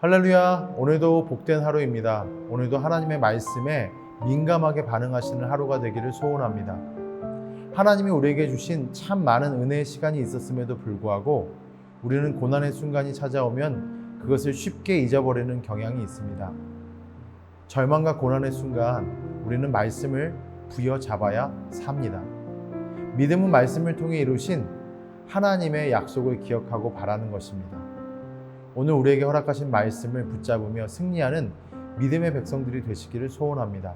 할렐루야. 오늘도 복된 하루입니다. 오늘도 하나님의 말씀에 민감하게 반응하시는 하루가 되기를 소원합니다. 하나님이 우리에게 주신 참 많은 은혜의 시간이 있었음에도 불구하고 우리는 고난의 순간이 찾아오면 그것을 쉽게 잊어버리는 경향이 있습니다. 절망과 고난의 순간 우리는 말씀을 부여잡아야 삽니다. 믿음은 말씀을 통해 이루신 하나님의 약속을 기억하고 바라는 것입니다. 오늘 우리에게 허락하신 말씀을 붙잡으며 승리하는 믿음의 백성들이 되시기를 소원합니다.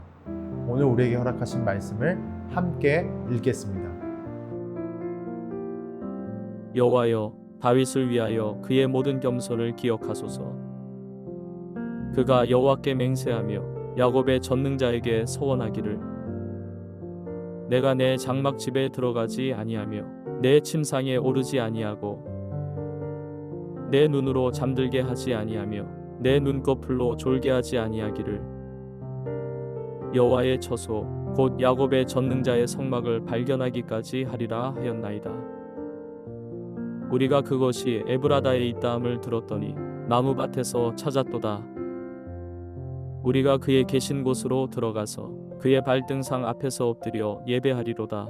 오늘 우리에게 허락하신 말씀을 함께 읽겠습니다. 여호와여, 다윗을 위하여 그의 모든 겸손을 기억하소서. 그가 여호와께 맹세하며 야곱의 전능자에게 서원하기를, 내가 내 장막집에 들어가지 아니하며 내 침상에 오르지 아니하고 내 눈으로 잠들게 하지 아니하며 내 눈꺼풀로 졸게 하지 아니하기를, 여호와의 처소 곧 야곱의 전능자의 성막을 발견하기까지 하리라 하였나이다. 우리가 그것이 에브라다에 있다함을 들었더니 나무밭에서 찾았도다. 우리가 그의 계신 곳으로 들어가서 그의 발등상 앞에서 엎드려 예배하리로다.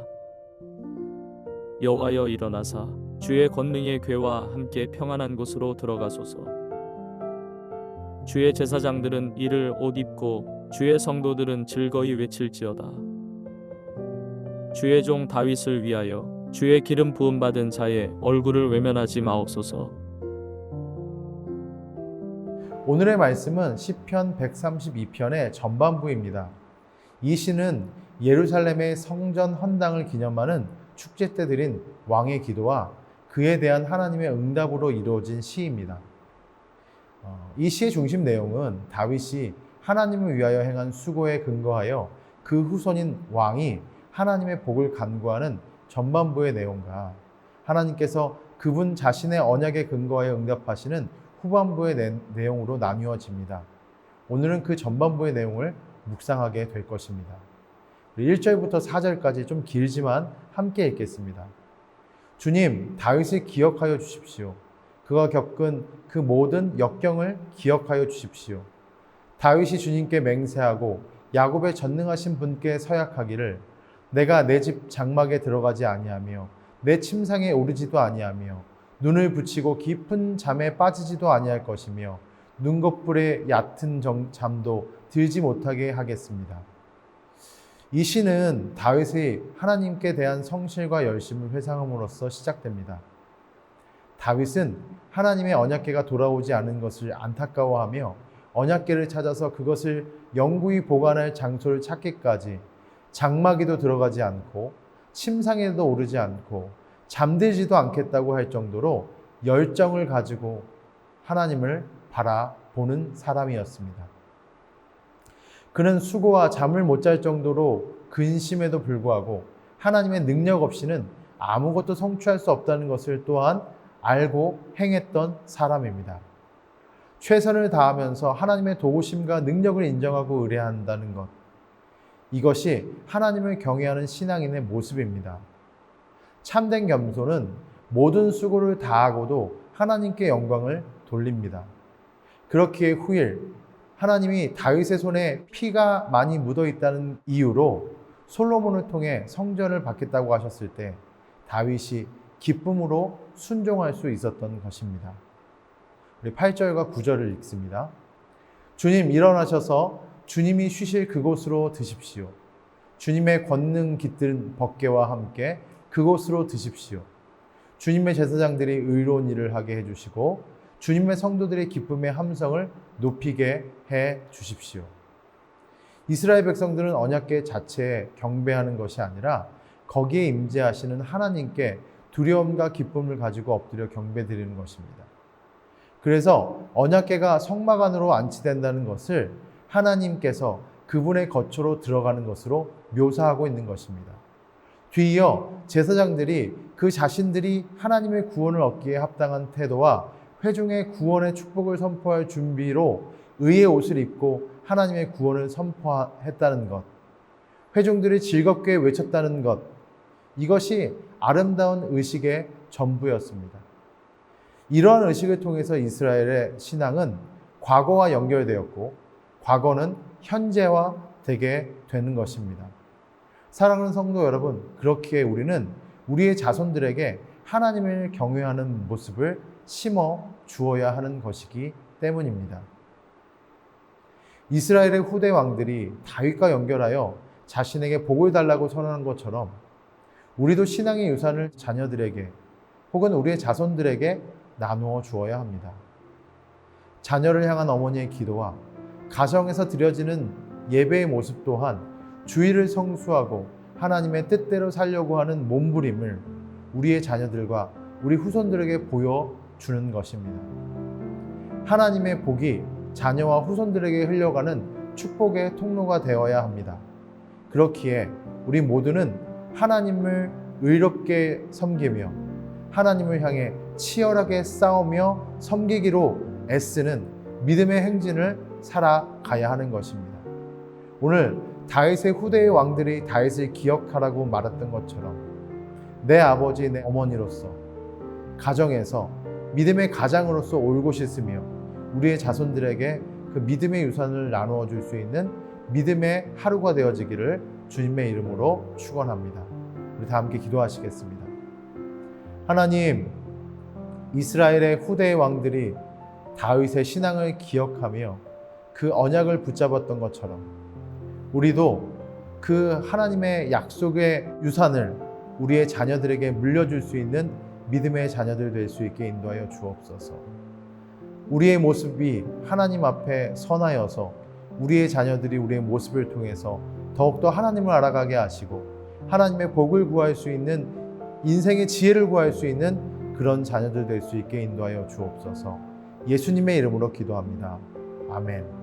여호와여, 일어나사 주의 권능의 궤와 함께 평안한 곳으로 들어가소서. 주의 제사장들은 이를 옷 입고 주의 성도들은 즐거이 외칠지어다. 주의 종 다윗을 위하여 주의 기름 부음 받은 자의 얼굴을 외면하지 마옵소서. 오늘의 말씀은 시편 132편의 전반부입니다. 이 시는 예루살렘의 성전 헌당을 기념하는 축제 때 드린 왕의 기도와 그에 대한 하나님의 응답으로 이루어진 시입니다. 이 시의 중심 내용은 다윗이 하나님을 위하여 행한 수고에 근거하여 그 후손인 왕이 하나님의 복을 간구하는 전반부의 내용과 하나님께서 그분 자신의 언약에 근거하여 응답하시는 후반부의 내용으로 나누어집니다. 오늘은 그 전반부의 내용을 묵상하게 될 것입니다. 1절부터 4절까지 좀 길지만 함께 읽겠습니다. 주님, 다윗을 기억하여 주십시오. 그가 겪은 그 모든 역경을 기억하여 주십시오. 다윗이 주님께 맹세하고 야곱의 전능하신 분께 서약하기를, 내가 내 집 장막에 들어가지 아니하며 내 침상에 오르지도 아니하며 눈을 붙이고 깊은 잠에 빠지지도 아니할 것이며 눈꺼풀에 얕은 잠도 들지 못하게 하겠습니다. 이 시는 다윗의 하나님께 대한 성실과 열심을 회상함으로써 시작됩니다. 다윗은 하나님의 언약궤가 돌아오지 않은 것을 안타까워하며 언약궤를 찾아서 그것을 영구히 보관할 장소를 찾기까지 장막에도 들어가지 않고 침상에도 오르지 않고 잠들지도 않겠다고 할 정도로 열정을 가지고 하나님을 바라보는 사람이었습니다. 그는 수고와 잠을 못 잘 정도로 근심에도 불구하고 하나님의 능력 없이는 아무것도 성취할 수 없다는 것을 또한 알고 행했던 사람입니다. 최선을 다하면서 하나님의 도우심과 능력을 인정하고 의뢰한다는 것, 이것이 하나님을 경외하는 신앙인의 모습입니다. 참된 겸손은 모든 수고를 다하고도 하나님께 영광을 돌립니다. 그렇기에 후일 하나님이 다윗의 손에 피가 많이 묻어 있다는 이유로 솔로몬을 통해 성전을 받겠다고 하셨을 때 다윗이 기쁨으로 순종할 수 있었던 것입니다. 우리 8절과 9절을 읽습니다. 주님, 일어나셔서 주님이 쉬실 그곳으로 드십시오. 주님의 권능 깃든 법궤와 함께 그곳으로 드십시오. 주님의 제사장들이 의로운 일을 하게 해주시고 주님의 성도들의 기쁨의 함성을 높이게 해 주십시오. 이스라엘 백성들은 언약궤 자체에 경배하는 것이 아니라 거기에 임재하시는 하나님께 두려움과 기쁨을 가지고 엎드려 경배드리는 것입니다. 그래서 언약궤가 성막 안으로 안치된다는 것을 하나님께서 그분의 거처로 들어가는 것으로 묘사하고 있는 것입니다. 뒤이어 제사장들이 그 자신들이 하나님의 구원을 얻기에 합당한 태도와 회중의 구원의 축복을 선포할 준비로 의의 옷을 입고 하나님의 구원을 선포했다는 것, 회중들이 즐겁게 외쳤다는 것, 이것이 아름다운 의식의 전부였습니다. 이러한 의식을 통해서 이스라엘의 신앙은 과거와 연결되었고 과거는 현재와 되게 되는 것입니다. 사랑하는 성도 여러분, 그렇기에 우리는 우리의 자손들에게 하나님을 경외하는 모습을 심어 주어야 하는 것이기 때문입니다. 이스라엘의 후대 왕들이 다윗과 연결하여 자신에게 복을 달라고 선언한 것처럼 우리도 신앙의 유산을 자녀들에게 혹은 우리의 자손들에게 나누어 주어야 합니다. 자녀를 향한 어머니의 기도와 가정에서 드려지는 예배의 모습 또한 주의를 성수하고 하나님의 뜻대로 살려고 하는 몸부림을 우리의 자녀들과 우리 후손들에게 보여주는 것입니다. 하나님의 복이 자녀와 후손들에게 흘러가는 축복의 통로가 되어야 합니다. 그렇기에 우리 모두는 하나님을 의롭게 섬기며 하나님을 향해 치열하게 싸우며 섬기기로 애쓰는 믿음의 행진을 살아가야 하는 것입니다. 오늘 다윗의 후대의 왕들이 다윗을 기억하라고 말했던 것처럼 내 아버지, 내 어머니로서 가정에서 믿음의 가장으로서 올곧이 있으며 우리의 자손들에게 그 믿음의 유산을 나누어 줄 수 있는 믿음의 하루가 되어지기를 주님의 이름으로 축원합니다. 우리 다 함께 기도하시겠습니다. 하나님, 이스라엘의 후대의 왕들이 다윗의 신앙을 기억하며 그 언약을 붙잡았던 것처럼 우리도 그 하나님의 약속의 유산을 우리의 자녀들에게 물려줄 수 있는 믿음의 자녀들 될 수 있게 인도하여 주옵소서. 우리의 모습이 하나님 앞에 선하여서 우리의 자녀들이 우리의 모습을 통해서 더욱더 하나님을 알아가게 하시고 하나님의 복을 구할 수 있는 인생의 지혜를 구할 수 있는 그런 자녀들 될 수 있게 인도하여 주옵소서. 예수님의 이름으로 기도합니다. 아멘.